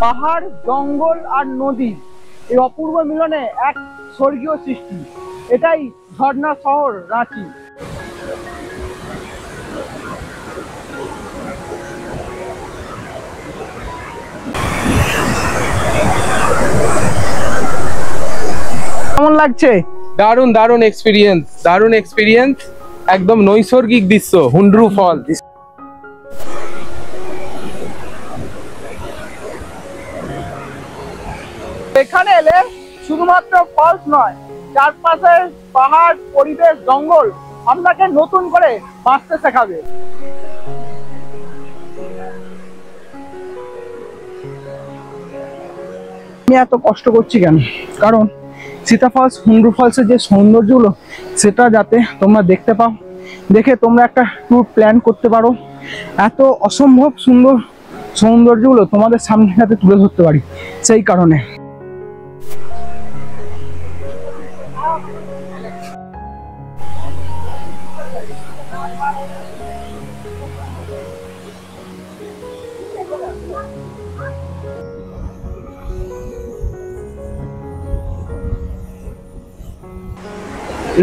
পাহাড়, জঙ্গল আর নদী, এই অপূর্ব মিলনে এক স্বর্গীয় সৃষ্টি। এটাই ঝর্ণা শহর রাঁচি। কেমন লাগছে? দারুণ দারুণ এক্সপিরিয়েন্স, একদম নৈসর্গিক দৃশ্য, হুন্ডরু ফল। এখানে এলে শুধুমাত্র ফলস নয়, চারপাশে পাহাড়, পরিবেশ, জঙ্গল আপনাকে নতুন করে বাঁচতে শেখাবে। আমি এত কষ্ট করছি কেন? কারণ সীতা ফলস, হুন্ডরু ফলসের যে সৌন্দর্যগুলো সেটা যাতে তোমরা দেখতে পাও, দেখে তোমরা একটা ট্যুর প্ল্যান করতে পারো। এত অসম্ভব সুন্দর সৌন্দর্যগুলো তোমাদের সামনে যাতে তুলে ধরতে পারি, সেই কারণে।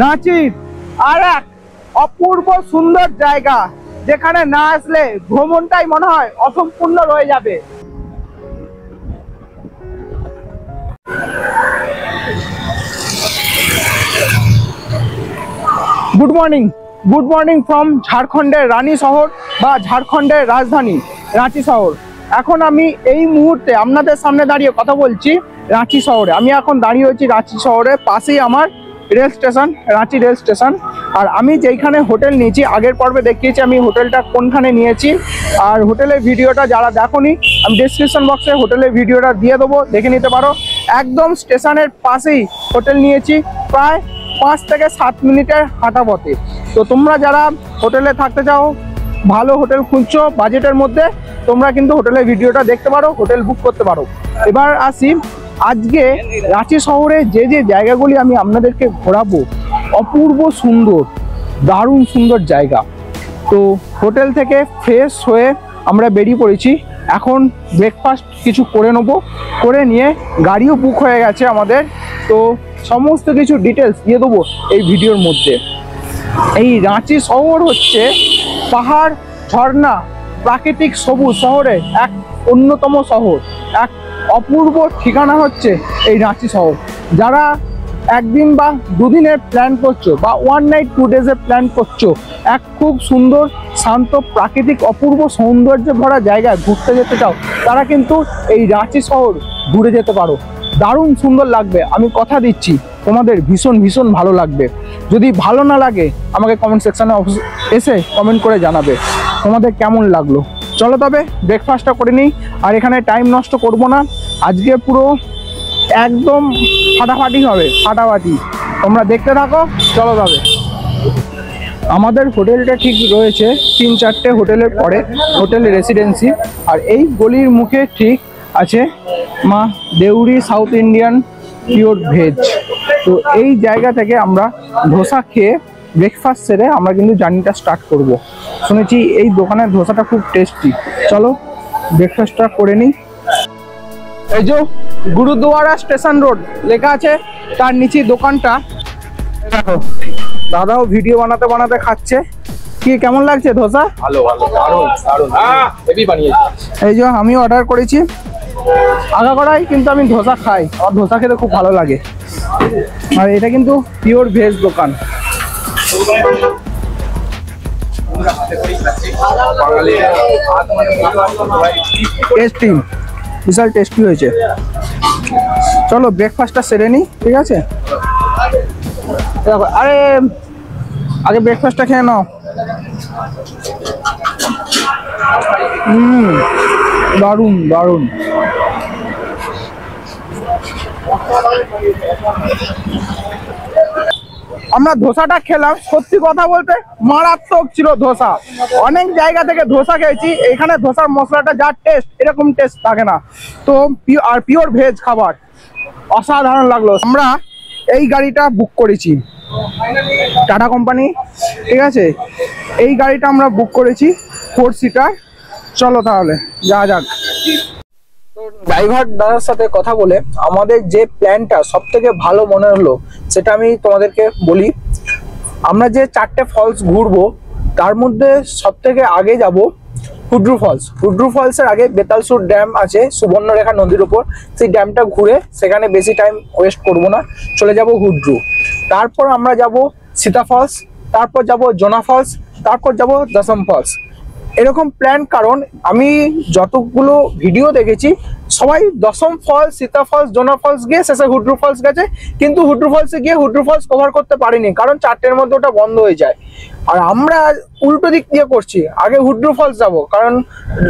রাঁচির আর এক অপূর্ব সুন্দর জায়গা, যেখানে না আসলে ভ্রমণটাই মনে হয় অসম্পূর্ণ রয়ে যাবে। গুড মর্নিং ফ্রম ঝাড়খণ্ডের রানী শহর বা ঝাড়খণ্ডের রাজধানী রাঁচি শহর। এখন আমি এই মুহূর্তে আপনাদের সামনে দাঁড়িয়ে কথা বলছি রাঁচি শহরে। আমি এখন দাঁড়িয়ে রয়েছি রাঁচি শহরে, পাশেই আমার rail station, Ranchi rail station. আর আমি যেইখানে হোটেল নিয়েছি, আগের পর্বে দেখিয়েছি আমি হোটেলটা কোনখানে নিয়েছি। আর হোটেলের ভিডিওটা যারা দেখোনি, আমি ডেসক্রিপশন বক্সে হোটেলের ভিডিওটা দিয়ে দেবো, দেখে নিতে পারো। একদম স্টেশনের পাশেই হোটেল নিয়েছি, প্রায় 5 থেকে 7 মিনিটের হাঁটা পথে। তো তোমরা যারা হোটেলে থাকতে চাও, ভালো হোটেল খুঁজছো বাজেটের মধ্যে, তোমরা কিন্তু হোটেলের ভিডিওটা দেখতে পারো, হোটেল বুক করতে পারো। এবার আসি, আজকে রাঁচি শহরে যে যে জায়গাগুলি আমি আপনাদেরকে ঘোরাবো, অপূর্ব সুন্দর, দারুণ সুন্দর জায়গা। তো হোটেল থেকে ফ্রেশ হয়ে আমরা বেরিয়ে পড়েছি। এখন ব্রেকফাস্ট কিছু করে নেবো, করে নিয়ে গাড়িও বুক হয়ে গেছে আমাদের। তো সমস্ত কিছু ডিটেলস দিয়ে দেবো এই ভিডিওর মধ্যে। এই রাঁচি শহর হচ্ছে পাহাড়, ঝর্ণা, প্রাকৃতিক সবুজ শহরে এক অন্যতম শহর, এক অপূর্ব ঠিকানা হচ্ছে এই রাঁচি শহর। যারা একদিন বা দুদিনের প্ল্যান করছো বা 1 নাইট 2 ডেজের প্ল্যান করছো, এক খুব সুন্দর শান্ত প্রাকৃতিক অপূর্ব সৌন্দর্য ভরা জায়গায় ঘুরতে যেতে চাও, তারা কিন্তু এই রাঁচি শহর ঘুরে যেতে পারো। দারুণ সুন্দর লাগবে, আমি কথা দিচ্ছি তোমাদের ভীষণ ভালো লাগবে। যদি ভালো না লাগে আমাকে কমেন্ট সেকশনে এসে কমেন্ট করে জানাবে তোমাদের কেমন লাগলো। চলো তবে ব্রেকফাস্টটা করে নিই, আর এখানে টাইম নষ্ট করব না। আজকে পুরো একদম ফাটাফাটি হবে, তোমরা দেখতে থাকো। চলো তবে। আমাদের হোটেলটা ঠিক রয়েছে 3-4টে হোটেলের পরে হোটেল রেসিডেন্সি। আর এই গলির মুখে ঠিক আছে মা Deori south Indian pure veg. তো এই জায়গা থেকে আমরা ধোসা খেয়ে ব্রেকফাস্ট সেরে আমরা কিন্তু জার্নিটা স্টার্ট করব। শুনেছি এই দোকানের ধোসাটা খুব টেস্টি। চলো ব্রেকফাস্টটা করে নিই। এই যে গুরুদুয়ারা স্টেশন রোড লেখা আছে, তার নিচে দোকানটা। দেখো দাদাও ভিডিও বানাতে খাচ্ছে। কি কেমন লাগছে ধোসা? ভালো দারুণ হেভি বানিয়েছে। এই যে আমি অর্ডার করেছি আগাগোড়াই, কিন্তু আমি ধোসা খাই, আমার ধোসা খেতে খুব ভালো লাগে। আর এটা কিন্তু পিওর ভেজ দোকান। টেস্টি, বিশাল টেস্টি হয়েছে। চলো ব্রেকফাস্টটা সেরে নিই, ঠিক আছে? আরে আগে ব্রেকফাস্টটা খেয়ে নাও। দারুণ। আমরা ধোসাটা খেলাম, সত্যি কথা বলতে মারাত্মক ছিল ধোসা। অনেক জায়গা থেকে ধোসা খেয়েছি, এখানে ধোসার মশলাটা যা টেস্ট, এরকম টেস্ট থাকে না। তো আর পিওর ভেজ খাবার অসাধারণ লাগলো। আমরা এই গাড়িটা বুক করেছি টাটা কোম্পানি, ঠিক আছে? এই গাড়িটা আমরা বুক করেছি 4 সিটার। চলো তাহলে যা যাক। তো ড্রাইভার দাদার সাথে কথা বলে আমাদের যে প্ল্যানটা সব থেকে ভালো মনে হলো সেটা আমি তোমাদেরকে বলি। আমরা যে 4টে ফলস ঘুরবো তার মধ্যে সব থেকে আগে যাব হুড্রু ফলস। হুড্রু ফলসের আগে বেতালসুর ড্যাম আছে সুবর্ণরেখা নদীর উপর, সেই ড্যামটা ঘুরে সেখানে বেশি টাইম ওয়েস্ট করব না, চলে যাব হুড্রু। তারপর আমরা যাব সীতা ফলস, তারপর যাব জোনা ফলস, তারপর যাব দশম ফলস। এরকম প্ল্যান, কারণ আমি যতগুলো ভিডিও দেখেছি সবাই দশম ফলস, সীতা ফলস, জোনা ফলস গিয়ে শেষে হুড্রু ফলস গেছে, কিন্তু হুড্রু ফলসে গিয়ে হুড্রু ফলস কভার করতে পারিনি, কারণ 4টের মধ্যে ওটা বন্ধ হয়ে যায়। আর আমরা উল্টো দিক দিয়ে করছি, আগে হুড্রু ফলস যাব, কারণ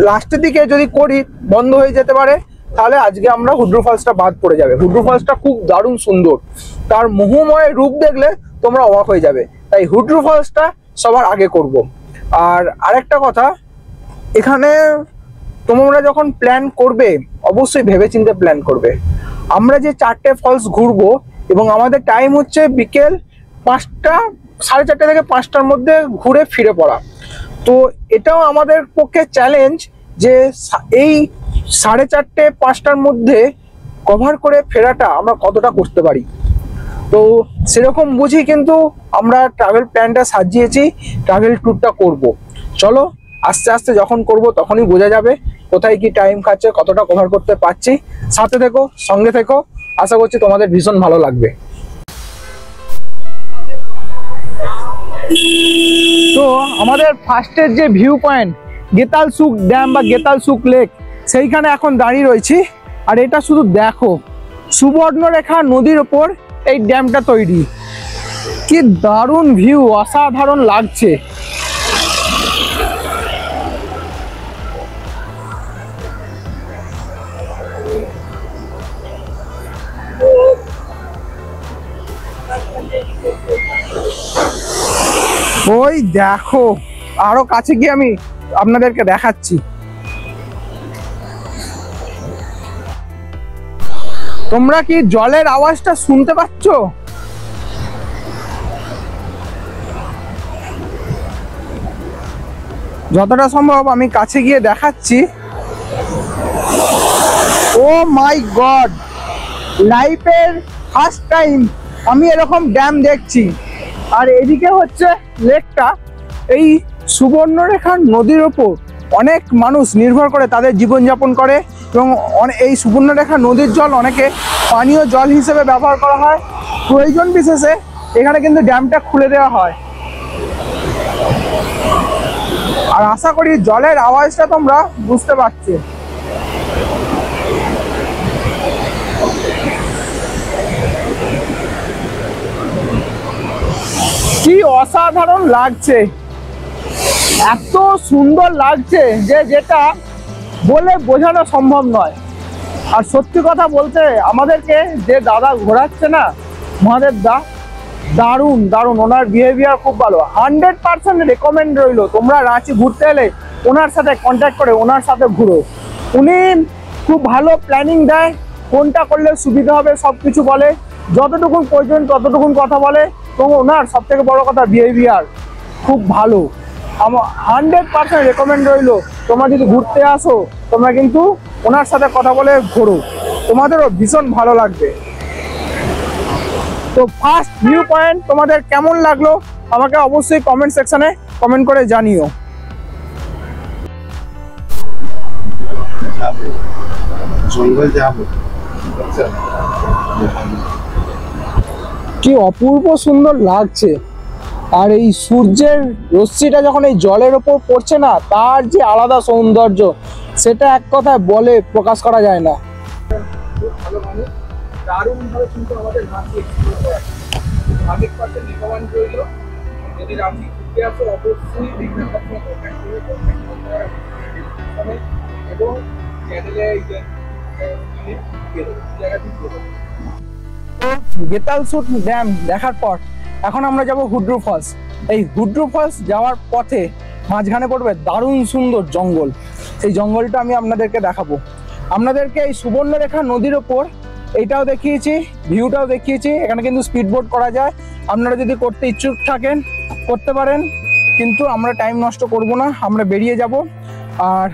লাস্টের দিকে যদি করি বন্ধ হয়ে যেতে পারে, তাহলে আজকে আমরা হুড্রু ফলসটা বাদ পড়ে যাবে। হুড্রু ফলসটা খুব দারুণ সুন্দর, তার মোহময় রূপ দেখলে তোমরা অবাক হয়ে যাবে, তাই হুড্রু ফলসটা সবার আগে করব। আর আরেকটা কথা, এখানে তোমরা যখন প্ল্যান করবে অবশ্যই ভেবেচিন্তে প্ল্যান করবে। আমরা যে 4টে ফলস ঘুরবো এবং আমাদের টাইম হচ্ছে বিকেল 5টা, 4:30 থেকে 5টার মধ্যে ঘুরে ফিরে পড়া। তো এটাও আমাদের পক্ষে চ্যালেঞ্জ যে এই 4:30, 5টার মধ্যে কভার করে ফেরাটা আমরা কতটা করতে পারি। তো সেরকম বুঝি কিন্তু আমরা ট্রাভেল প্ল্যানটা সাজিয়েছি, ট্রাভেল ট্যুরটা করব। চলো আস্তে আস্তে যখন করব তখনই বোঝা যাবে কোথায় কি টাইম খাচ্ছে, কতটা কভার করতে পারছি। সাথে থেকো, সঙ্গে থেকো, আশা করছি তোমাদের ভীষণ ভালো লাগবে। তো আমাদের ফার্স্টের যে ভিউ পয়েন্ট গেতালসুক ড্যাম বা গেতালসুক লেক, সেইখানে এখন দাঁড়িয়ে রয়েছি। আর এটা শুধু দেখো, সুবর্ণরেখা নদীর ওপর এই ড্যামটা তৈরি, কি দারুণ ভিউ, অসাধারণ লাগছে। ওই দেখো, আরো কাছে গিয়ে আমি আপনাদেরকে দেখাচ্ছি। তোমরা কি জলের আওয়াজটা শুনতে পাচ্ছ? যতটা সম্ভব আমি কাছে গিয়ে দেখাচ্ছি। ও মাই গড, লাইফের ফার্স্ট টাইম আমি এরকম ড্যাম দেখছি। আর এদিকে হচ্ছে লেকটা। এই সুবর্ণরেখা নদীর ওপর অনেক মানুষ নির্ভর করে তাদের জীবনযাপন করে, এবং এই সুবর্ণরেখা নদীর জল অনেকে পানীয় জল হিসেবে ব্যবহার করা হয়। প্রয়োজন বিশেষে এখানে কিন্তু ড্যামটা খুলে দেওয়া হয়। আর আশা করি জলের আওয়াজটা তোমরা বুঝতে পারছো। কি অসাধারণ লাগছে, এত সুন্দর লাগছে যে যেটা বলে বোঝানো সম্ভব নয়। আর সত্যি কথা বলতে আমাদেরকে যে দাদা ঘোরাচ্ছে না, মহাদেব দা, দারুণ দারুণ, ওনার বিহেভিয়ার খুব ভালো। 100% রেকমেন্ড রইলো, তোমরা রাঁচি ঘুরতে এলে ওনার সাথে কন্ট্যাক্ট করে ওনার সাথে ঘুরো। উনি খুব ভালো প্ল্যানিং দেয়, কোনটা করলে সুবিধা হবে সব কিছু বলে, যতটুকুন প্রয়োজন ততটুকুন কথা বলে। তো ওনার সব থেকে বড় কথা বিহেভিয়ার খুব ভালো। আমার 100% রেকমেন্ড রইলো, তোমরা যদি ঘুরতে আসো তোমরা কিন্তু ওনার সাথে কথা বলে ঘোরো, তোমাদেরও ভীষণ ভালো লাগবে। তো ফার্স্ট ভিউ পয়েন্ট তোমাদের কেমন লাগলো আমাকে অবশ্যই কমেন্ট সেকশনে কমেন্ট করে জানিও। জঙ্গল যাবো, কি অপূর্ব সুন্দর লাগছে। আর এই সূর্যের রশ্মিটা যখন এই জলের ওপর পড়ছে না, তার যে আলাদা সৌন্দর্য সেটা এক কথায় বলে প্রকাশ করা যায় না। দারুণভাবে কিন্তু আমাদের রাঁচি এক্সপ্লোর করা 100% রিকমেন্ড রইল। যদি রাঁচি ঘুরতে আসো অবশ্যই বিঘ্ন সাথে কন্ট্যাক্ট করতে হবে এবং চ্যানেলে গেতালসুক ড্যাম দেখার পর এখন আমরা যাব হুড্রু ফলস। এই হুড্রু ফলস যাওয়ার পথে মাঝখানে পড়বে দারুণ সুন্দর জঙ্গল, সেই জঙ্গলটা আমি আপনাদেরকে দেখাবো। আপনাদেরকে এই সুবর্ণরেখা নদীর ওপর এইটাও দেখিয়েছি, ভিউটাও দেখিয়েছি। এখানে কিন্তু স্পিড বোট করা যায়, আপনারা যদি করতে ইচ্ছুক থাকেন করতে পারেন, কিন্তু আমরা টাইম নষ্ট করব না, আমরা বেরিয়ে যাব। আর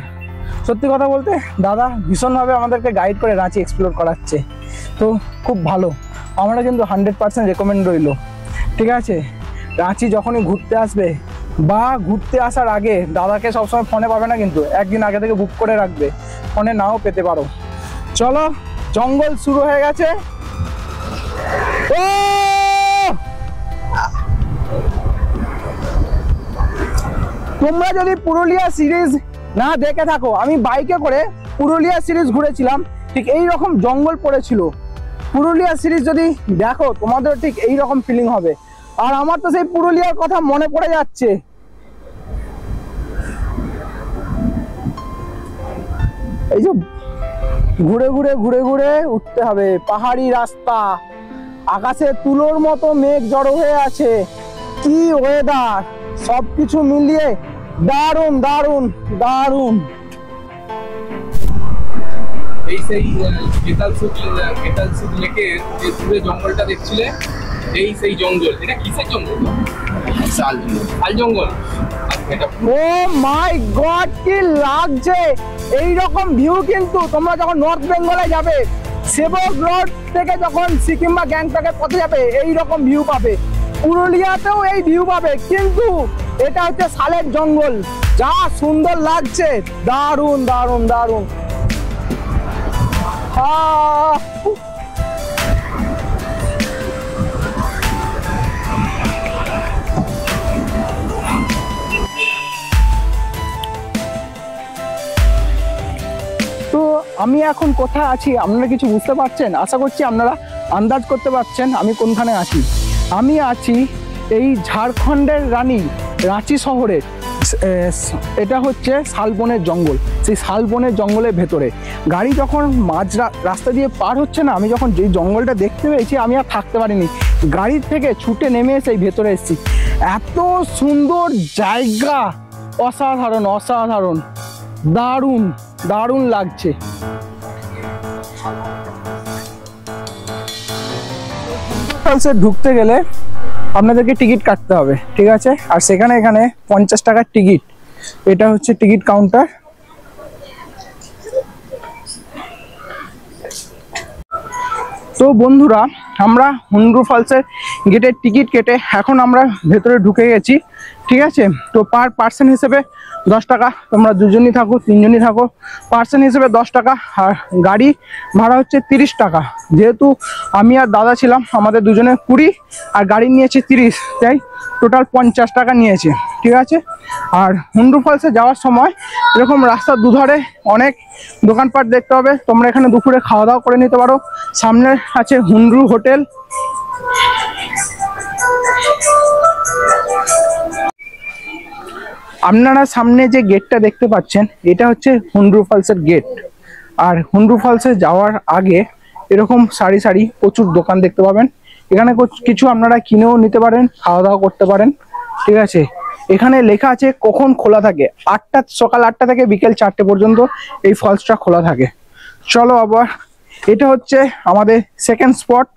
সত্যি কথা বলতে দাদা ভীষণভাবে আমাদেরকে গাইড করে রাঁচি এক্সপ্লোর করাচ্ছে, তো খুব ভালো। আমরা কিন্তু 100% রেকমেন্ড রইল। ঠিক আছে, রাঁচি যখনই ঘুরতে আসবে বা ঘুরতে আসার আগে দাদাকে সবসময় ফোনে পাবে না, কিন্তু একদিন আগে থেকে বুক করে রাখবে, ফোনে নাও পেতে পারো। চলো, জঙ্গল শুরু হয়ে গেছে। ও তোমরা যদি পুরুলিয়া সিরিজ না দেখে থাকো, আমি বাইকে করে পুরুলিয়া সিরিজ ঘুরেছিলাম, ঠিক এই রকম জঙ্গল পড়েছিল। পুরুলিয়া সিরিজ যদি দেখো তোমাদের ঠিক এই রকম ফিলিং হবে। আর আমার তো সেই পুরুলিয়ার কথা মনে পড়ে যাচ্ছে। এই যে ঘুরে ঘুরে ঘুরে ঘুরে উঠতে হবে, পাহাড়ি রাস্তা, আকাশে তুলোর মতো মেঘ জড়ো হয়ে আছে, কি ওয়েদার, সবকিছু মিলিয়ে দারুণ দারুণ দারুণ। এই সেই কেতালসুদ লেকের যে দূরে জঙ্গলটা দেখছিলে, এই সেই জঙ্গল। এটা কিসের জঙ্গল? শাল জঙ্গল। এটা ও মাই গড, কি লাগছে এই রকম ভিউ। কিন্তু তোমরা যখন নর্থ বেঙ্গলে যাবে, সেবক রোড থেকে যখন সিকিম বা গ্যাংটকের পথে যাবে, এই রকম ভিউ পাবে। পুরুলিয়াতেও এই ভিউ পাবে, কিন্তু এটা হচ্ছে শালের জঙ্গল। যা সুন্দর লাগছে, দারুণ দারুণ দারুণ। তো আমি এখন কোথায় আছি আপনারা কিছু বুঝতে পারছেন? আশা করছি আপনারা আন্দাজ করতে পারছেন আমি কোনখানে আছি। আমি আছি এই ঝাড়খণ্ডের রানী রাঁচি শহরের, এটা হচ্ছে শালবনের জঙ্গল। সেই শালবনের জঙ্গলের ভেতরে গাড়ি যখন মাঝ রাস্তা দিয়ে পার হচ্ছে না, আমি যখন যেই জঙ্গলটা দেখতে পেয়েছি আমি আর থাকতে পারিনি, গাড়ির থেকে ছুটে নেমে এসে এই ভেতরে এসেছি। এত সুন্দর জায়গা, অসাধারণ অসাধারণ, দারুণ দারুণ লাগছে। ফলসে ঢুকতে গেলে আপনাদেরকে টিকিট কাটতে হবে, ঠিক আছে? আর সেখানে এখানে 50 টাকার টিকিট, এটা হচ্ছে টিকিট কাউন্টার। তো বন্ধুরা, আমরা হুন্ড্রু ফলসের গেটের টিকিট কেটে এখন আমরা ভেতরে ঢুকে গেছি, ঠিক আছে? তো পার পার্সন হিসেবে 10 টাকা, তোমরা দুজনই থাকো তিনজনই থাকো, পার্সন হিসেবে 10 টাকা। আর গাড়ি ভাড়া হচ্ছে 30 টাকা। যেহেতু আমি আর দাদা ছিলাম, আমাদের দুজনে 20 আর গাড়ি নিয়েছে 30, তাই টোটাল 50 টাকা নিয়েছে, ঠিক আছে? আর হুন্ড্রু ফলসে যাওয়ার সময় এরকম রাস্তার দুধারে অনেক দোকানপাট দেখতে হবে, তোমরা এখানে দুপুরে খাওয়া দাওয়া করে নিতে পারো। সামনে আছে হুন্ড্রু হোটেল। আপনারা সামনে যে গেটটা দেখতে পাচ্ছেন, এটা হচ্ছে হুন্ড্রু ফলসের গেট। আর হুন্ড্রু ফলসে যাওয়ার আগে এরকম সারি সারি প্রচুর দোকান দেখতে পাবেন। এখানে কিছু আপনারা কিনেও নিতে পারেন, খাওয়া দাওয়া করতে পারেন, ঠিক আছে? এখানে লেখা আছে কখন খোলা থাকে, সকাল 8টা থেকে বিকেল 4টে পর্যন্ত এই ফলসটা খোলা থাকে। চলো আবার, এটা হচ্ছে আমাদের সেকেন্ড স্পট।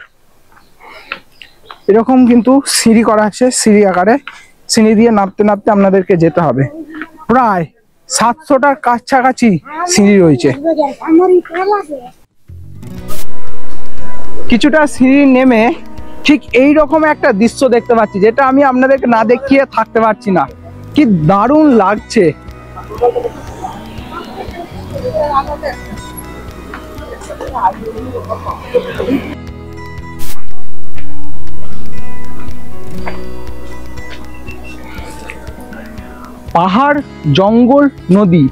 এরকম কিন্তু সিঁড়ি করা আছে, সিঁড়ি আকারে, সিঁড়ি দিয়ে নামতে নামতে আপনাদেরকে যেতে হবে। প্রায় 700টার কাছাকাছি সিঁড়ি রয়েছে। কিছুটা সিঁড়ি নেমে ঠিক এই রকম একটা দৃশ্য দেখতে পাচ্ছি, যেটা আমি আপনাদেরকে না দেখিয়ে থাকতে পারছি না। কি দারুণ লাগছে। পাহাড়, জঙ্গল, নদী,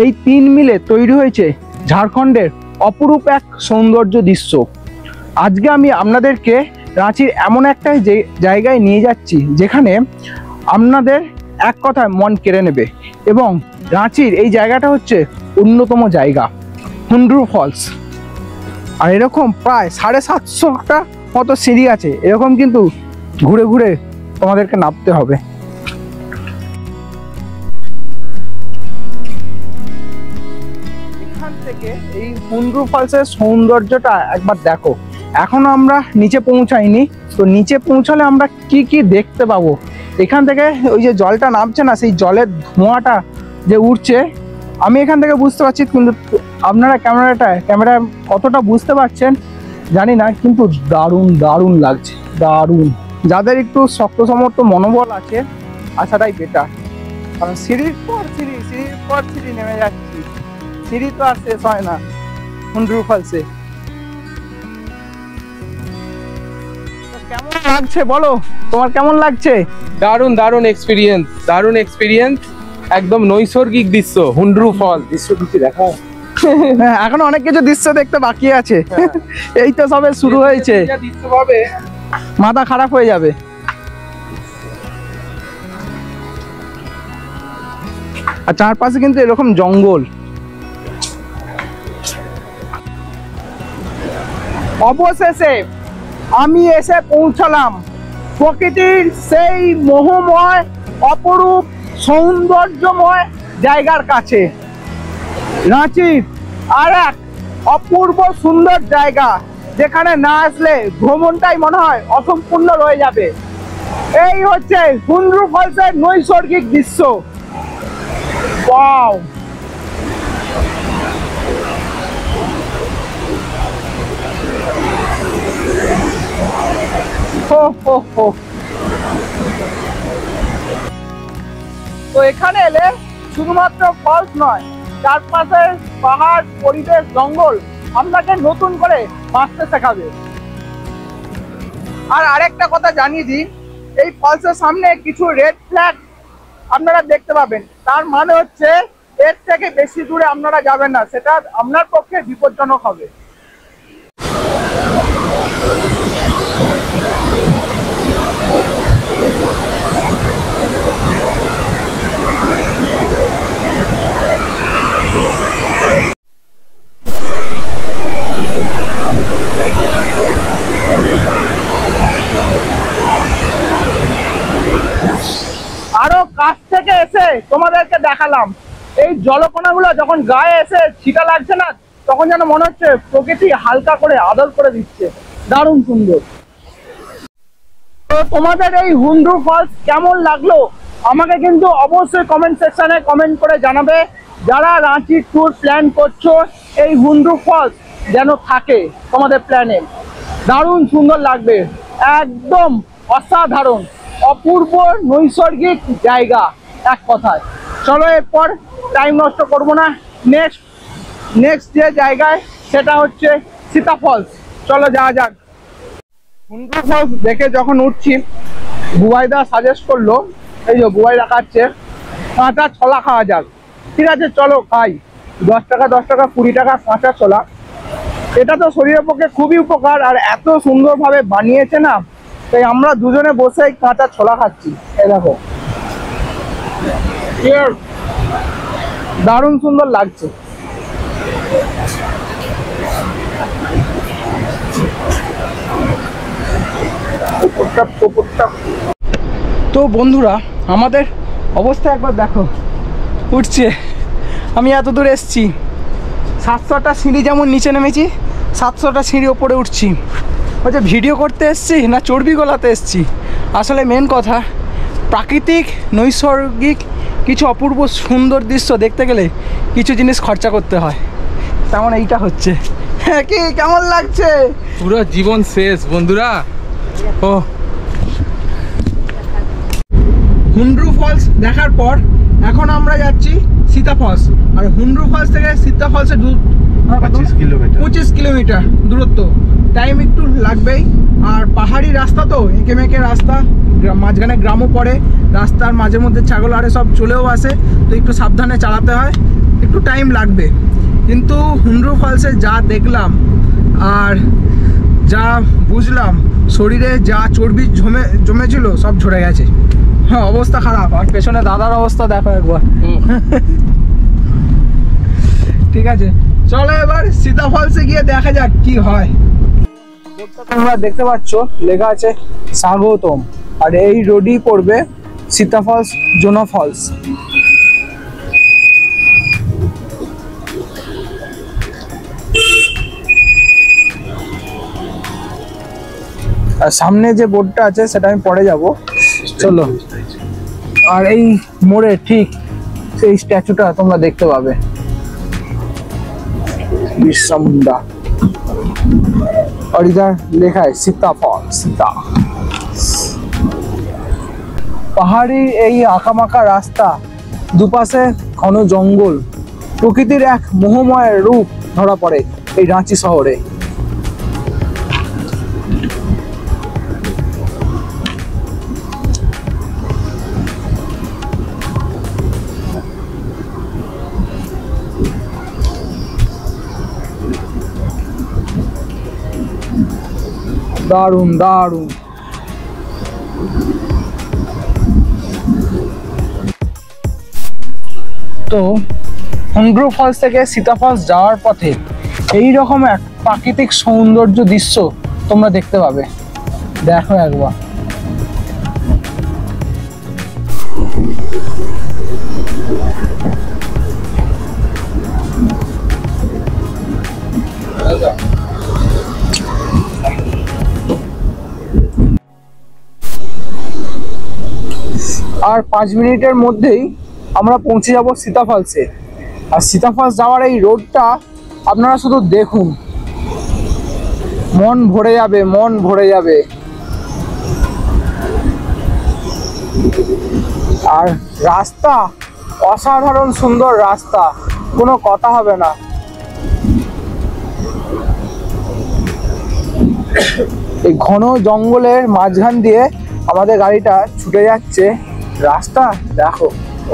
এই 3 মিলে তৈরি হয়েছে ঝাড়খণ্ডের অপরূপ এক সৌন্দর্য দৃশ্য। আজকে আমি আপনাদেরকে রাঁচির এমন একটা জায়গায় নিয়ে যাচ্ছি, যেখানে আপনাদের এক কথায় মন কেড়ে নেবে। এবং রাঁচির এই জায়গাটা হচ্ছে অন্যতম জায়গা, হুন্ড্রু ফলস। আর এরকম প্রায় 750টা মতো সিঁড়ি আছে, এরকম কিন্তু ঘুরে ঘুরে তোমাদেরকে নামতে হবে। এখান থেকে এই হুন্ড্রু ফলসের সৌন্দর্যটা একবার দেখো। এখনো আমরা নিচে পৌঁছাইনি, তো নিচে পৌঁছালে আমরা কি কি দেখতে পাবো। এখান থেকে ওই যে জলটা নামছে না, সেই জলের ধোঁয়াটা যে উঠছে, আমি এখান থেকে বুঝতে পারছি, কিন্তু আপনারা ক্যামেরা কতটা বুঝতে পারছেন জানি না, কিন্তু দারুণ দারুণ লাগছে, দারুণ। যাদের একটু শক্ত সমর্থ মনোবল আছে আসাটাই বেটার, কারণ সিঁড়ির পর সিঁড়ি নেমে যাচ্ছি, সিঁড়ি তো আর শেষ হয় না হুন্ডরু ফলসে। কেমন লাগছে বলো, তোমার কেমন লাগছে? দারুণ দারুণ এক্সপিরিয়েন্স, একদম নৈসর্গিক দৃশ্য হুন্ডরু ফল। দৃশ্য কিছু দেখা হ্যাঁ, এখনো অনেক কিছু দৃশ্য দেখতে বাকি আছে। এই তো সবে শুরু হয়েছে, যা দৃশ্য পাবে মাথা খারাপ হয়ে যাবে। আর চারপাশে কিন্তু এরকম জঙ্গল। অবশেষে আমি এসে পৌঁছালাম প্রকৃতির সেই মোহময়, অপরূপ, সৌন্দর্যময় জায়গার কাছে। রাঁচির আর এক অপূর্ব সুন্দর জায়গা, যেখানে না আসলে ভ্রমণটাই মনে হয় অসম্পূর্ণ রয়ে যাবে। এই হচ্ছে হুন্ডরু ফলসের নৈসর্গিক দৃশ্য। ওয়াও! হো হো হো। তো এখানে এলে শুধুমাত্র ফলস নয়, চারপাশে পাহাড়, পরিবেশ, জঙ্গল আপনাকে নতুন করে বাঁচতে শেখাবে। আর আরেকটা কথা জানিয়ে দিই, এই ফলসের সামনে কিছু রেড ফ্ল্যাগ আপনারা দেখতে পাবেন। তার মানে হচ্ছে এর থেকে বেশি দূরে আপনারা যাবেন না, সেটা আপনার পক্ষে বিপজ্জনক হবে। আরো কাছ থেকে এসে তোমাদেরকে দেখালাম এই জলকণাগুলো যখন গায়ে এসে ছিটা লাগছে না, তখন যেন মনে হচ্ছে প্রকৃতি হালকা করে আদর করে দিচ্ছে। দারুণ সুন্দর। তো তোমাদের এই হুন্ডরু ফলস কেমন লাগলো আমাকে কিন্তু অবশ্যই কমেন্ট সেকশনে কমেন্ট করে জানাবে। যারা রাঁচির ট্যুর প্ল্যান করছো, এই হুন্ডরু ফলস যেন থাকে তোমাদের প্ল্যানে। দারুণ সুন্দর লাগবে, একদম অসাধারণ, অপূর্ব নৈসর্গিক জায়গা এক কথায়। চলো এরপর টাইম নষ্ট করবো না, নেক্সট যে জায়গায় সেটা হচ্ছে সীতা ফলস। চলো যাওয়া যাক। হুন্ডরু ফলস দেখে যখন উঠছি, বুবাইদা সাজেস্ট করলো, এই যে বুবাইদা খাচ্ছে, কাঁচা ছোলা খাওয়া যাক। ঠিক আছে চলো খাই। 10 টাকা 20 টাকা কাঁচা ছোলা, এটা তো শরীরের পক্ষে খুবই উপকার, আর এত সুন্দরভাবে বানিয়েছে না, তাই আমরা দুজনে বসে কাঁচা ছোলা খাচ্ছি। এই দেখো, দারুণ সুন্দর লাগছে। তো বন্ধুরা, আমাদের অবস্থা একবার দেখো, উঠছে। আমি এত দূর এসছি, 700টা সিঁড়ি যেমন নিচে নেমেছি, 700টা সিঁড়ি ওপরে উঠছি। বলছে ভিডিও করতে এসছি না চর্বি গলাতে এসছি। আসলে মেন কথা, প্রাকৃতিক নৈসর্গিক কিছু অপূর্ব সুন্দর দৃশ্য দেখতে গেলে কিছু জিনিস খরচা করতে হয়, তেমন এইটা হচ্ছে। হ্যাঁ, কি কেমন লাগছে? পুরো জীবন শেষ বন্ধুরা। ও হুন্ডরু ফলস দেখার পর এখন আমরা যাচ্ছি সীতা ফলস। আর হুন্ডরু ফলস থেকে সীতা ফলসের 25 কিলোমিটার দূরত্ব। টাইম একটু লাগবেই, আর পাহাড়ি রাস্তা তো, এঁকে মেঁকে রাস্তা, মাঝখানে গ্রামও পড়ে, রাস্তার মাঝে মধ্যে ছাগল আরে সব চলেও আসে, তো একটু সাবধানে চালাতে হয়, একটু টাইম লাগবে। কিন্তু হুন্ডরু ফলসে যা দেখলাম আর যা বুঝলাম, শরীরে যা চর্বি জমেছিল সব ঝরে গেছে। হ্যাঁ, অবস্থা খারাপ। আর পেছনে দাদার অবস্থা দেখো একবার। ঠিক আছে চলো এবার সীতা ফলসে গিয়ে দেখা যাক কি হয়। তোমরা দেখতে পাচ্ছ লেখা আছে স্বাগতম, আর এই রোডই পড়বে সীতা ফলস, জোনা ফলস। আর সামনে যে বোর্ডটা আছে সেটা আমি পরে যাব, চলো। আর এই মোড়ে ঠিক সেই স্ট্যাচুটা তোমরা দেখতে পাবে। बिरसा मुंडा। और इधर लिखा है सीता फॉल, सीता। পাহাড়ি এই আঁকামাকা রাস্তা, দুপাশে ঘন জঙ্গল, প্রকৃতির এক মোহময় রূপ ধরা পড়ে এই রাঁচি শহরে। দারুণ দারুণ। তো হুন্ড্রু ফলস থেকে সীতা ফলস যাওয়ার পথে এই রকম এক প্রাকৃতিক সৌন্দর্য দৃশ্য তোমরা দেখতে পাবে। দেখো একবার। আর 5 মিনিটের মধ্যেই আমরা পৌঁছে যাব সীতা ফলসে। আর সীতা ফলস যাওয়ার এই রোডটা আপনারা শুধু দেখুন, মন ভরে যাবে, মন ভরে যাবে। আর রাস্তা অসাধারণ সুন্দর রাস্তা, কোনো কথা হবে না। এই ঘন জঙ্গলের মাঝখান দিয়ে আমাদের গাড়িটা ছুটে যাচ্ছে। রাস্তা দেখো,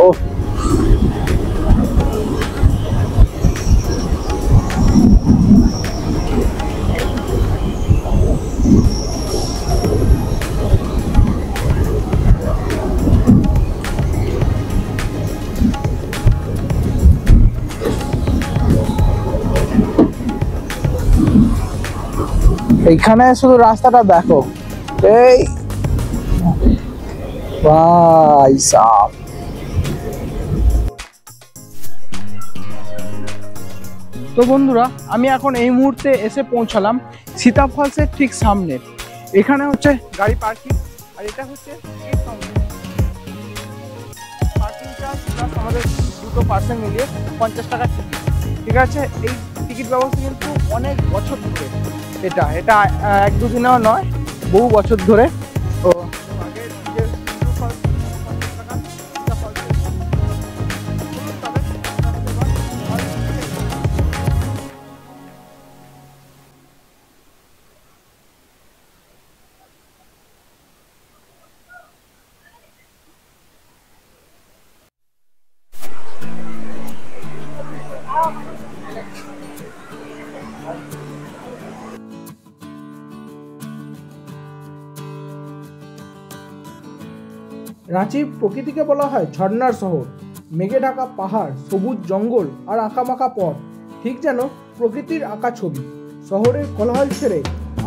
ও এইখানে শুধু রাস্তাটা দেখো, এই ভাই সাহেব। তো বন্ধুরা, আমি এখন এই মুহূর্তে এসে পৌঁছালাম সীতা ফলসের ঠিক সামনে। এখানে হচ্ছে গাড়ি পার্কিং, আর এটা হচ্ছে পার্কিং চার্জ প্লাস আমাদের দুটো পার্সেন্ট মিলিয়ে 50 টাকা টিকিট। ঠিক আছে, এই টিকিট ব্যবস্থা কিন্তু অনেক বছর ধরে, এটা 1-2 দিনেও নয়, বহু বছর ধরে। তো আগের যে রাঁচি প্রকৃতিকে বলা হয় ঝর্ণার শহর। মেঘে ঢাকা পাহাড়, সবুজ জঙ্গল আর আঁকামাকা পথ, ঠিক যেন প্রকৃতির আঁকা ছবি। শহরের কোলাহল ছেড়ে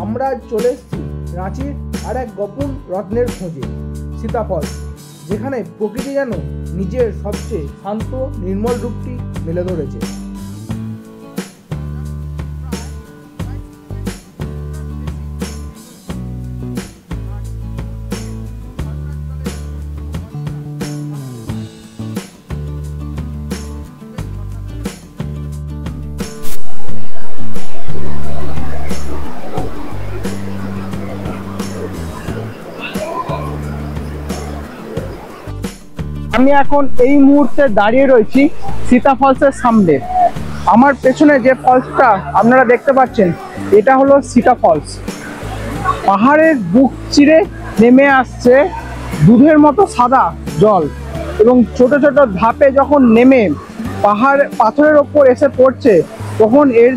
আমরা চলে এসেছি রাঁচির আর এক গোপন রত্নের খোঁজে, সীতা ফলস, যেখানে প্রকৃতি যেন নিজের সবচেয়ে শান্ত নির্মল রূপটি মেলে ধরেছে। আমি এখন এই মুহূর্তে দাঁড়িয়ে রয়েছি সীতা ফলসের সামনে। আমার পেছনে যে ফলসটা আপনারা দেখতে পাচ্ছেন, এটা হলো সীতা ফলস। পাহাড়ের বুক চিরে নেমে আসছে দুধের মতো সাদা জল, এবং ছোট ছোট ধাপে যখন নেমে পাথরের ওপর এসে পড়ছে, তখন এর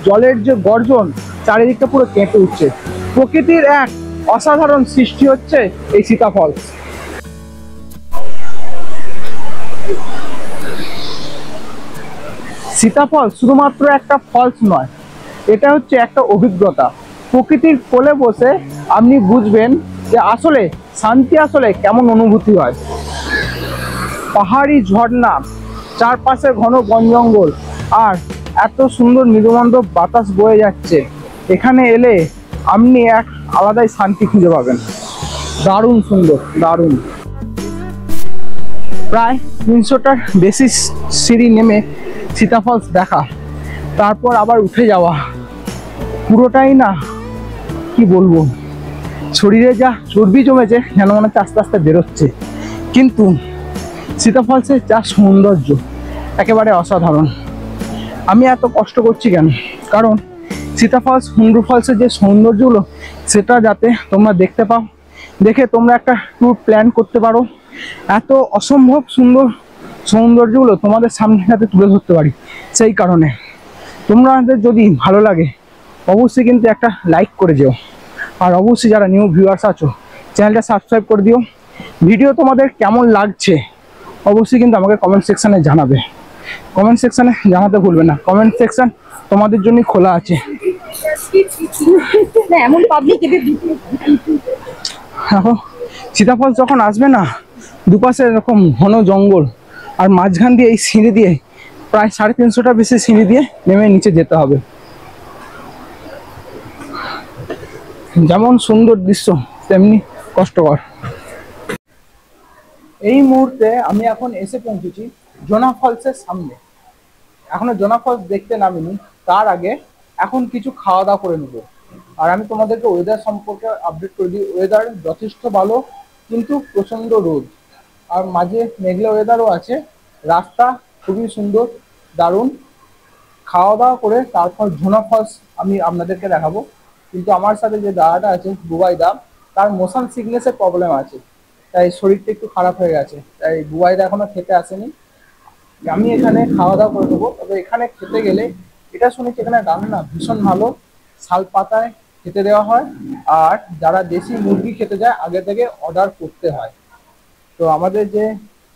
জলের যে গর্জন চারিদিকটা পুরো কেঁপে উঠছে। প্রকৃতির এক অসাধারণ সৃষ্টি হচ্ছে এই সীতা ফলস। সীতা ফলস শুধুমাত্র একটা ফলস নয়, এটা হচ্ছে একটা অভিজ্ঞতা। প্রকৃতির কোলে বসে আপনি বুঝবেন যে আসলে শান্তি আসলে কেমন অনুভূতি হয়। পাহাড়ি ঝর্ণা, চারপাশে ঘন বন জঙ্গল, আর এত সুন্দর মৃদুমন্দ বাতাস বয়ে যাচ্ছে। এখানে এলে আপনি এক আলাদাই শান্তি খুঁজে পাবেন। দারুণ সুন্দর, দারুণ। প্রায় 300টার বেশি সিঁড়ি নেমে সীতা ফলস দেখা। তারপর আবার উঠে যাওয়া, পুরোটাই না কি বলবো, শরীরে যা চর্বি জমেছে যেন মনে হচ্ছে আস্তে আস্তে বেরোচ্ছে। কিন্তু সীতা ফলসের যা সৌন্দর্য একেবারে অসাধারণ। আমি এত কষ্ট করছি কেন? কারণ সীতা ফলস, হুন্ডু ফলসের যে সৌন্দর্যগুলো সেটা যাতে তোমরা দেখতে পাও, দেখে তোমরা একটা ট্যুর প্ল্যান করতে পারো, এত অসম্ভব সুন্দর সৌন্দর্যগুলো তোমাদের সামনে যাতে তুলে ধরতে পারি। সেই কারণে তোমাদের যদি ভালো লাগে অবশ্যই কিন্তু একটা লাইক করে যেও, আর অবশ্যই যারা নিউ ভিউয়ার্স আছো চ্যানেলটা সাবস্ক্রাইব করে দিও। ভিডিও তোমাদের কেমন লাগছে অবশ্যই কিন্তু আমাকে কমেন্ট সেকশানে জানাবে, কমেন্ট সেকশানে জানাতে ভুলবে না। কমেন্ট সেকশন তোমাদের জন্যই খোলা আছে। এমন পাবলিক দেখো সীতা ফলস যখন আসবে না, দুপাশে এরকম ঘন জঙ্গল, আর মাঝখান দিয়ে এই সিঁড়ি দিয়ে প্রায় 350টা বেশি সিঁড়ি দিয়ে নেমে নিচে যেতে হবে। যেমন সুন্দর দৃশ্য তেমনি কষ্টকর। এই মুহূর্তে আমি এখন এসে পৌঁছেছি জোনা ফলসের সামনে। এখনো জোনা ফলস দেখতে নামিনি, তার আগে এখন কিছু খাওয়া দাওয়া করে নেবো। আর আমি তোমাদেরকে ওয়েদার সম্পর্কে আপডেট করে দিই। ওয়েদার যথেষ্ট ভালো, কিন্তু প্রচণ্ড রোদ, আর মাঝে মেঘলা ওয়েদারও আছে। রাস্তা খুবই সুন্দর, দারুণ। খাওয়া দাওয়া করে তারপর জোনা ফলস আমি আপনাদেরকে দেখাবো। কিন্তু আমার সাথে যে দাদাটা আছে বুবাইদা, তার মোশন সিকনেসের প্রবলেম আছে, তাই শরীরটা একটু খারাপ হয়ে গেছে, তাই বুবাইদা এখনো খেতে আসেনি। আমি এখানে খাওয়া দাওয়া করে নেবো। তবে এখানে খেতে গেলে এটা শুনেছি এখানে রান্না ভীষণ ভালো, শাল পাতায় খেতে দেওয়া হয়, আর যারা দেশি মুরগি খেতে যায় আগে থেকে অর্ডার করতে হয়। তো আমাদের যে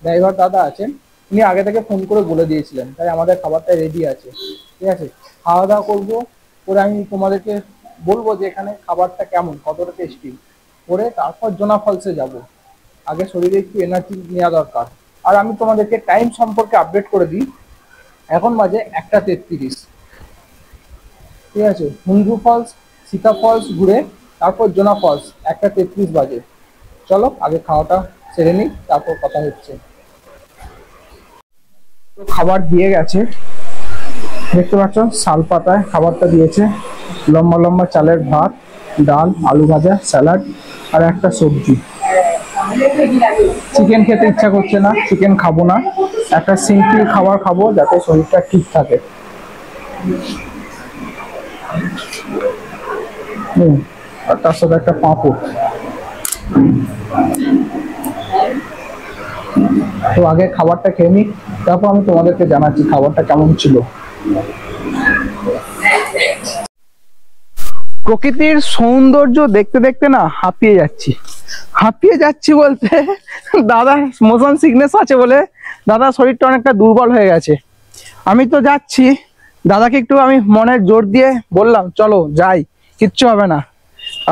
ড্রাইভার দাদা আছেন উনি আগে থেকে ফোন করে বলে দিয়েছিলেন, তাই আমাদের খাবারটা রেডি আছে। ঠিক আছে, খাওয়া দাওয়া করবো, করে আমি তোমাদেরকে বলবো যে এখানে খাবারটা কেমন, কতটা টেস্টি, করে তারপর জোনা ফলসে যাব। আগে শরীরে একটু এনার্জি নেওয়া দরকার। আর আমি তোমাদেরকে টাইম সম্পর্কে আপডেট করে দিই। এখন বাজে 1:33। ঠিক আছে, হুন্ডু ফলস, সীতা ফলস ঘুরে তারপর জোনা ফলস 1:33 বাজে। চলো আগে খাওয়াটা সেরে নিই, তারপর কথা হচ্ছে। তো খাবার দিয়ে গেছে, দেখতে পাচ্ছ শাল পাতায় খাবারটা দিয়েছে। লম্বা লম্বা চালের ভাত, ডাল, আলু ভাজা, স্যালাড আর একটা সবজি। চিকেন খেতে ইচ্ছা করছে না, চিকেন খাবো না, একটা সিম্পল খাবার খাবো যাতে শরীরটা ঠিক থাকে। আর তার সাথে একটা পাঁপড়। তো আগে খাবারটা খেয়ে নিই, তারপর আমি তোমাদেরকে জানাচ্ছি খাবারটা কেমন ছিল। প্রকৃতির সৌন্দর্য দেখতে দেখতে না হাঁপিয়ে যাচ্ছি বলতে দাদার মোশন সিকনেস আছে বলে দাদার শরীরটা অনেকটা দুর্বল হয়ে গেছে। আমি তো যাচ্ছি, দাদাকে একটু আমি মনের জোর দিয়ে বললাম চলো যাই, কিচ্ছু হবে না।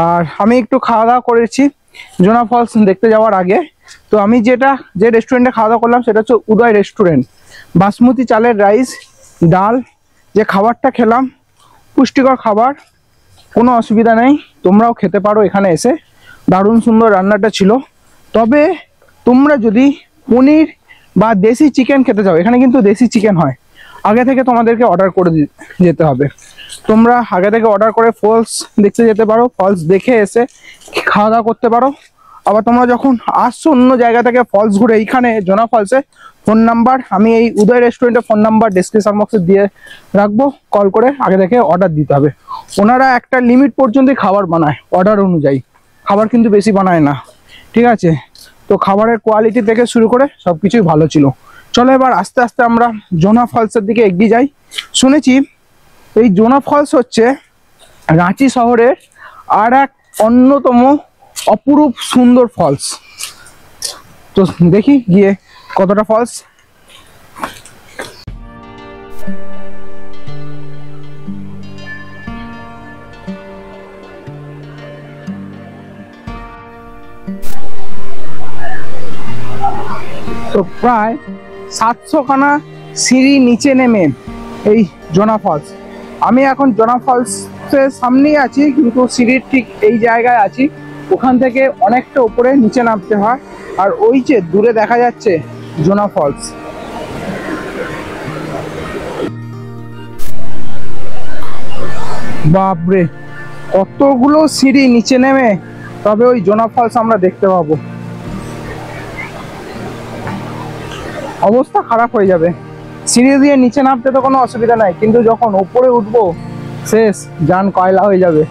আর আমি একটু খাওয়া দাওয়া করেছি জোনা ফলস দেখতে যাওয়ার আগে। তো আমি যে রেস্টুরেন্টে খাওয়া দাওয়া করলাম সেটা হচ্ছে উদয় রেস্টুরেন্ট। বাসমতি চালের রাইস, ডাল, যে খাবারটা খেলাম পুষ্টিকর খাবার, কোনো অসুবিধা নেই, তোমরাও খেতে পারো এখানে এসে। দারুণ সুন্দর রান্নাটা ছিল। তবে তোমরা যদি পনির বা দেশি চিকেন খেতে চাও, এখানে কিন্তু দেশি চিকেন হয়, আগে থেকে তোমাদেরকে অর্ডার করে যেতে হবে। তোমরা আগে থেকে অর্ডার করে ফলস দেখতে যেতে পারো, ফলস দেখে এসে খাওয়া দাওয়া করতে পারো। আবার তোমরা যখন আসছো অন্য জায়গা থেকে ফলস ঘুরে এইখানে জোনা ফলসে, ফোন নাম্বার আমি এই উদয় রেস্টুরেন্টের ফোন নাম্বার ডেসক্রিপশন বক্সে দিয়ে রাখবো, কল করে আগে থেকে অর্ডার দিতে হবে। ওনারা একটা লিমিট পর্যন্তই খাবার বানায়, অর্ডার অনুযায়ী, খাবার কিন্তু বেশি বানায় না। ঠিক আছে, তো খাবারের কোয়ালিটি থেকে শুরু করে সব কিছুই ভালো ছিল। চলো এবার আস্তে আস্তে আমরা জোনা ফলসের দিকে এগিয়ে যাই। শুনেছি এই জোনা ফলস হচ্ছে রাঁচি শহরের আর এক অন্যতম অপরূপ সুন্দর ফলস। তো দেখি গিয়ে কতটা ফলস। তো প্রায় 700খানা সিঁড়ি নিচে নেমে এই জোনা ফলস। আমি এখন জোনা ফলসের সামনেই আছি, কিন্তু সিঁড়ির ঠিক এই জায়গায় আছি। ওখান থেকে অনেকটা উপরে নিচে নামতে হয়। আর ওই যে দূরে দেখা যাচ্ছে জোনা ফলস। বাপরে, কতগুলো সিঁড়ি নিচে নেমে তবে ওই জোনা ফলস আমরা দেখতে পাবো। অবস্থা খারাপ হয়ে যাবে। সিঁড়ি দিয়ে নিচে নামতে তো কোনো অসুবিধা নাই, কিন্তু যখন উপরে উঠবো শেষ, জান কয়লা হয়ে যাবে।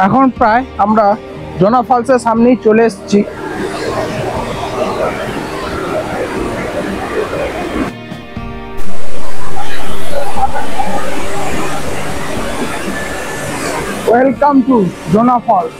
এখন প্রায় আমরা জোনা ফলসের সামনেই চলে এসেছি। Welcome to Jonha Falls.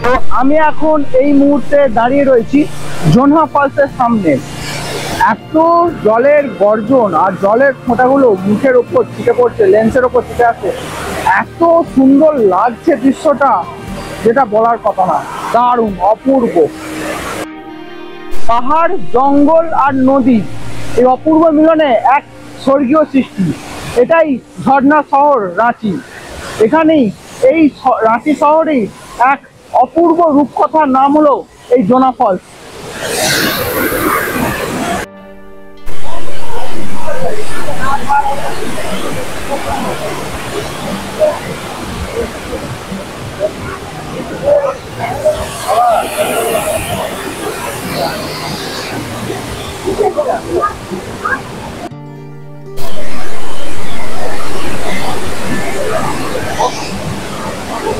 তো আমি এখন এই মুহূর্তে দাঁড়িয়ে রয়েছি জোনা ফলসের সামনে। এত জলের গর্জন আর জলের ফোঁটাগুলো মুখের ওপর ছিটে পড়ছে, লেন্সের ওপর ছিটে আসছে, এত সুন্দর লাগছে দৃশ্যটা, যেটা বলার কথা না। দারুণ, অপূর্ব। পাহাড়, জঙ্গল আর নদী, এই অপূর্ব মিলনে এক স্বর্গীয় সৃষ্টি। এটাই ঝর্ণা শহর রাঁচি। এখানেই এই রাঁচি শহরেই এক অপূর্ব রূপকথার নাম হলো এই জোনা ফলস।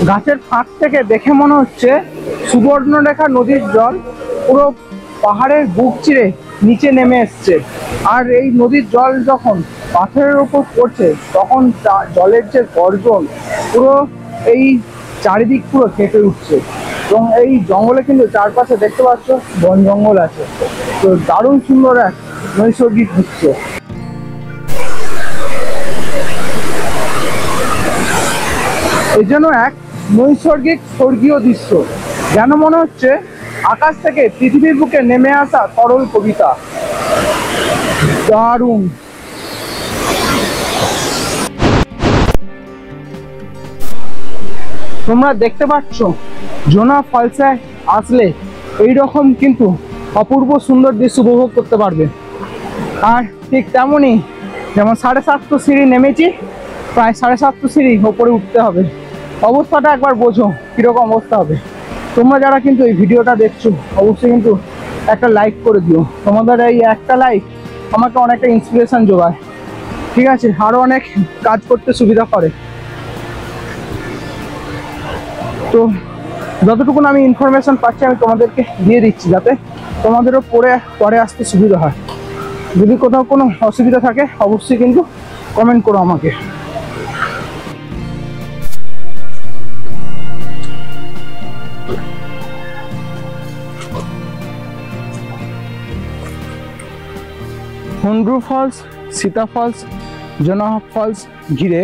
গাছের ফাঁক থেকে দেখে মনে হচ্ছে সুবর্ণরেখা নদীর জল পুরো পাহাড়ের বুক চিরে নিচে নেমে এসছে। আর এই নদীর জল যখন পাথরের উপর পড়ছে তখন জলের যে গর্জন, পুরো এই চারিদিক পুরো কেঁপে উঠছে। এবং এই জঙ্গলে কিন্তু চারপাশে দেখতে পাচ্ছ বন জঙ্গল আছে। তো দারুণ সুন্দর এক নৈসর্গিক দৃশ্য। এই জন্য এক নৈসর্গিক স্বর্গীয় দৃশ্য, যেন মনে হচ্ছে আকাশ থেকে পৃথিবীর বুকে নেমে আসা তরল কবিতা। দারুণ। তোমরা দেখতে পাচ্ছ জোনা ফলসে আসলে এইরকম কিন্তু অপূর্ব সুন্দর দৃশ্য উপভোগ করতে পারবে। আর ঠিক তেমনই, যেমন 750 সিঁড়ি নেমেছি, প্রায় 750 সিঁড়ি ওপরে উঠতে হবে। অবস্থাটা একবার বোঝো কিরকম অবস্থা হবে। তোমরা যারা কিন্তু এই ভিডিওটা দেখছো অবশ্যই কিন্তু একটা লাইক করে দিও। তোমাদের এই একটা লাইক আমাকে অনেকটা ইন্সপিরেশন যোগায়, ঠিক আছে, আরো অনেক কাজ করতে সুবিধা করে। তো যতটুকু আমি ইনফরমেশন পাচ্ছি আমি তোমাদেরকে দিয়ে দিচ্ছি, যাতে তোমাদেরও পরে আসতে সুবিধা হয়। যদি কোথাও কোনো অসুবিধা থাকে অবশ্যই কিন্তু কমেন্ট করো আমাকে। হুন্ড্রু ফলস, সীতা ফলস, জোনা ফলস ঘিরে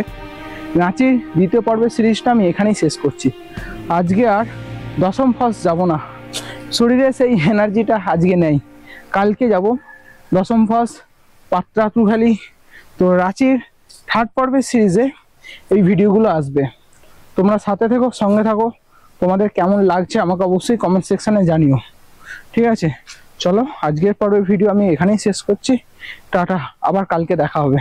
রাঁচির দ্বিতীয় পর্বের সিরিজটা আমি এখানেই শেষ করছি। আজকে আর দশম ফলস যাব না, শরীরে সেই এনার্জিটা আজকে নেই। কালকে যাব দশম ফলস, পাত্রাতু ভ্যালি। তো রাঁচির থার্ড পর্বের সিরিজে এই ভিডিওগুলো আসবে। তোমরা সাথে থেকো, সঙ্গে থাকো। তোমাদের কেমন লাগছে আমাকে অবশ্যই কমেন্ট সেকশানে জানিও, ঠিক আছে। চলো আজকের পর্বের ভিডিও আমি এখানেই শেষ করছি। টাটা, আবার কালকে দেখা হবে।